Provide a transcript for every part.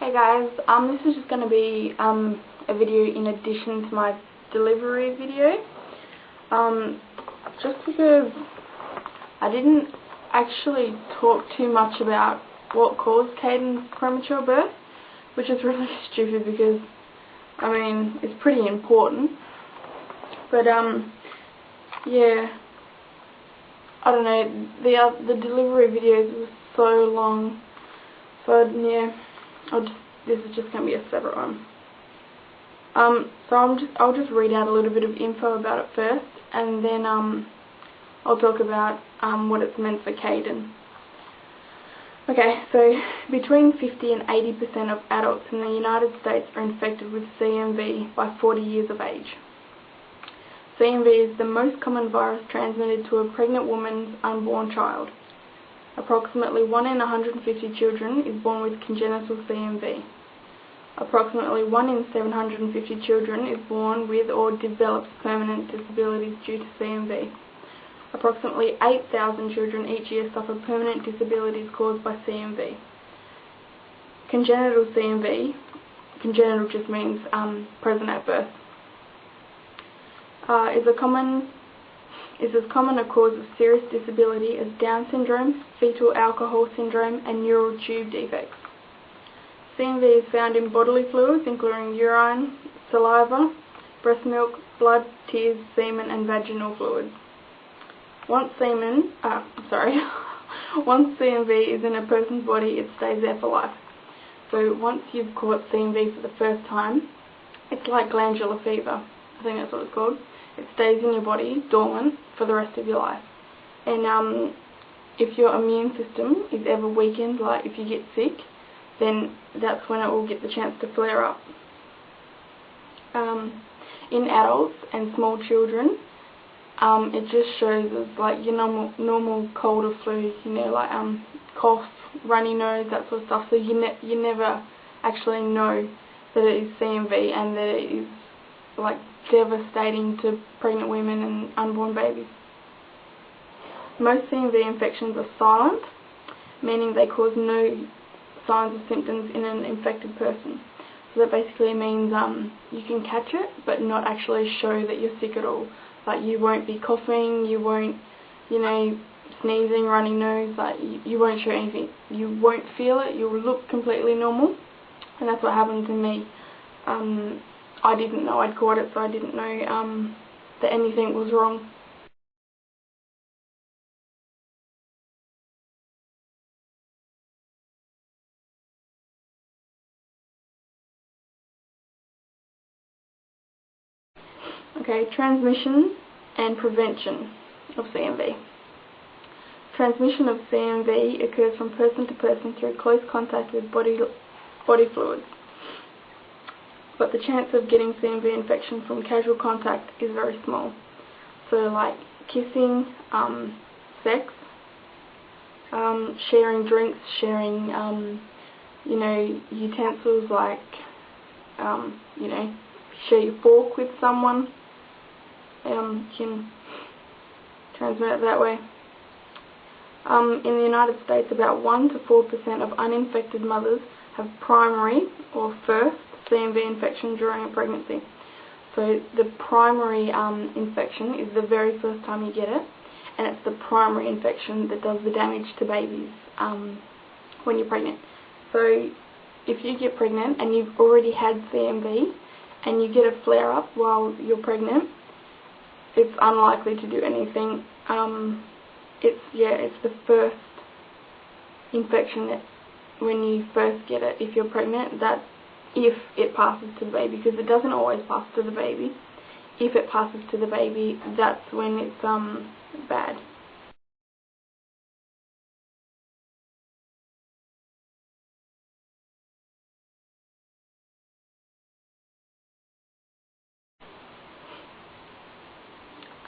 Hey guys, this is just going to be a video in addition to my delivery video, just because I didn't actually talk too much about what caused Kaiden's premature birth, which is really stupid because, I mean, it's pretty important, but yeah, I don't know, the delivery videos were so long, so yeah, this is just going to be a separate one. So I'll just read out a little bit of info about it first, and then I'll talk about what it's meant for Kaiden. Okay, so between 50 and 80% of adults in the United States are infected with CMV by 40 years of age. CMV is the most common virus transmitted to a pregnant woman's unborn child. Approximately 1 in 150 children is born with congenital CMV. Approximately 1 in 750 children is born with or develops permanent disabilities due to CMV. Approximately 8,000 children each year suffer permanent disabilities caused by CMV. Congenital CMV, congenital just means present at birth, is as common a cause of serious disability as Down syndrome, fetal alcohol syndrome, and neural tube defects. CMV is found in bodily fluids including urine, saliva, breast milk, blood, tears, semen, and vaginal fluids. Once CMV is in a person's body, it stays there for life. So once you've caught CMV for the first time, it's like glandular fever. I think that's what it's called. It stays in your body, dormant, for the rest of your life. And if your immune system is ever weakened, like if you get sick, then that's when it will get the chance to flare up. In adults and small children, it just shows as like your normal cold or flu, you know, like cough, runny nose, that sort of stuff. So you never actually know that it is CMV and that it is like devastating to pregnant women and unborn babies. Most CMV infections are silent, meaning they cause no signs or symptoms in an infected person. So that basically means you can catch it but not actually show that you're sick at all. Like you won't be coughing, you won't, you know, sneezing, runny nose, like you won't show anything. You won't feel it, you'll look completely normal, and that's what happened to me. I didn't know I'd caught it, so I didn't know that anything was wrong. Okay, transmission and prevention of CMV. Transmission of CMV occurs from person to person through close contact with body fluids. But the chance of getting CMV infection from casual contact is very small. So like kissing, sex, sharing drinks, sharing, you know, utensils like, you know, share your fork with someone, can transmit it that way. In the United States, about 1 to 4% of uninfected mothers have primary or first CMV infection during a pregnancy. So the primary infection is the very first time you get it, and it's the primary infection that does the damage to babies when you're pregnant. So if you get pregnant and you've already had CMV and you get a flare-up while you're pregnant, it's unlikely to do anything. It's the first infection that when you first get it, if you're pregnant, that if it passes to the baby, because it doesn't always pass to the baby. If it passes to the baby, that's when it's bad.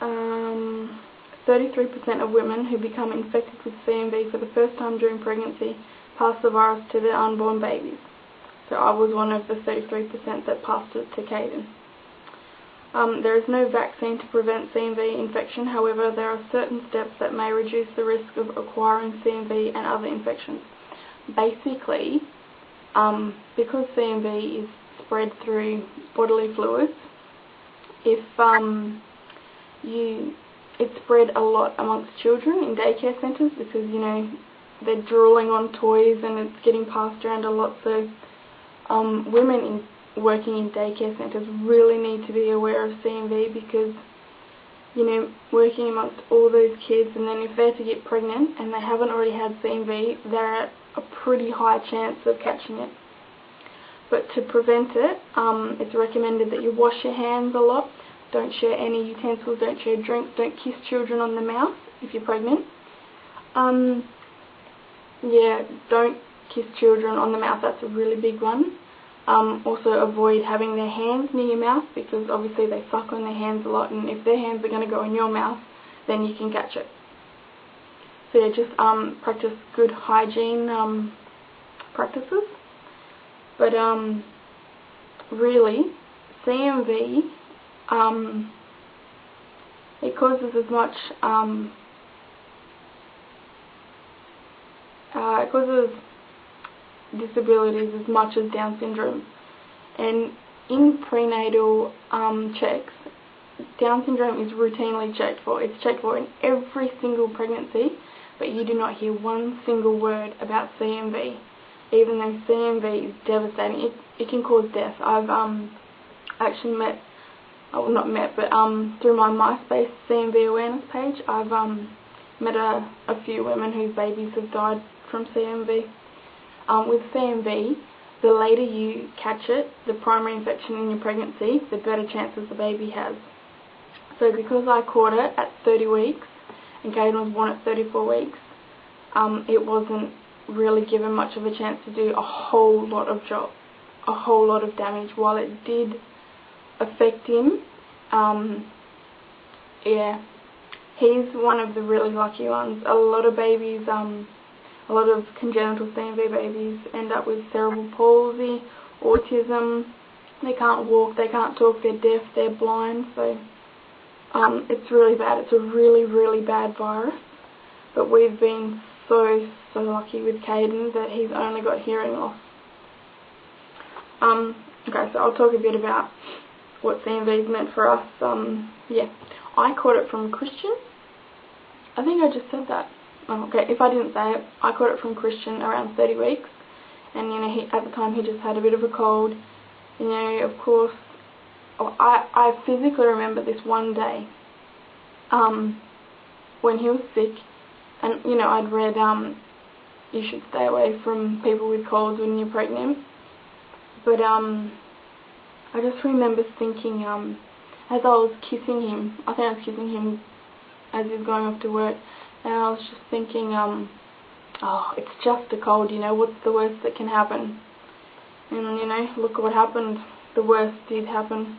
Um, 33% of women who become infected with CMV for the first time during pregnancy pass the virus to their unborn babies. So I was one of the 33% that passed it to Kaiden. There is no vaccine to prevent CMV infection. However, there are certain steps that may reduce the risk of acquiring CMV and other infections. Basically, because CMV is spread through bodily fluids, if it's spread a lot amongst children in daycare centres because, you know, they're drooling on toys and it's getting passed around a lot. So women working in daycare centres really need to be aware of CMV because, you know, working amongst all those kids, and then if they're to get pregnant and they haven't already had CMV, they're at a pretty high chance of catching it. But to prevent it, it's recommended that you wash your hands a lot. Don't share any utensils, don't share drinks, don't kiss children on the mouth if you're pregnant. Yeah, don't kiss children on the mouth, that's a really big one. Also avoid having their hands near your mouth because obviously they suck on their hands a lot, and if their hands are going to go in your mouth, then you can catch it. So yeah, just practice good hygiene practices. But really, CMV, it causes as much, it causes disabilities as much as Down syndrome. And in prenatal checks, Down syndrome is routinely checked for. It's checked for in every single pregnancy, but you do not hear one single word about CMV, even though CMV is devastating. It can cause death. I've actually met, well, not met, but through my MySpace CMV Awareness page, I've met a few women whose babies have died from CMV. With CMV, the later you catch it, the primary infection in your pregnancy, the better chances the baby has. So because I caught it at 30 weeks and Kaiden was born at 34 weeks, it wasn't really given much of a chance to do a whole lot of damage. While it did affect him, yeah, he's one of the really lucky ones. A lot of babies, a lot of congenital CMV babies end up with cerebral palsy, autism. They can't walk, they can't talk, they're deaf, they're blind. So it's really bad. It's a really, really bad virus. But we've been so lucky with Kaiden that he's only got hearing loss. Okay, so I'll talk a bit about what CMV's meant for us. Yeah, I caught it from Christian. I think I just said that. Okay, if I didn't say it, I caught it from Christian around 30 weeks, and you know, at the time he just had a bit of a cold. You know, of course, I physically remember this one day, when he was sick, and you know, I'd read you should stay away from people with colds when you're pregnant, but I just remember thinking, as I was kissing him, I think I was kissing him as he was going off to work, and I was just thinking, oh, it's just a cold, you know, what's the worst that can happen? And, you know, look what happened. The worst did happen.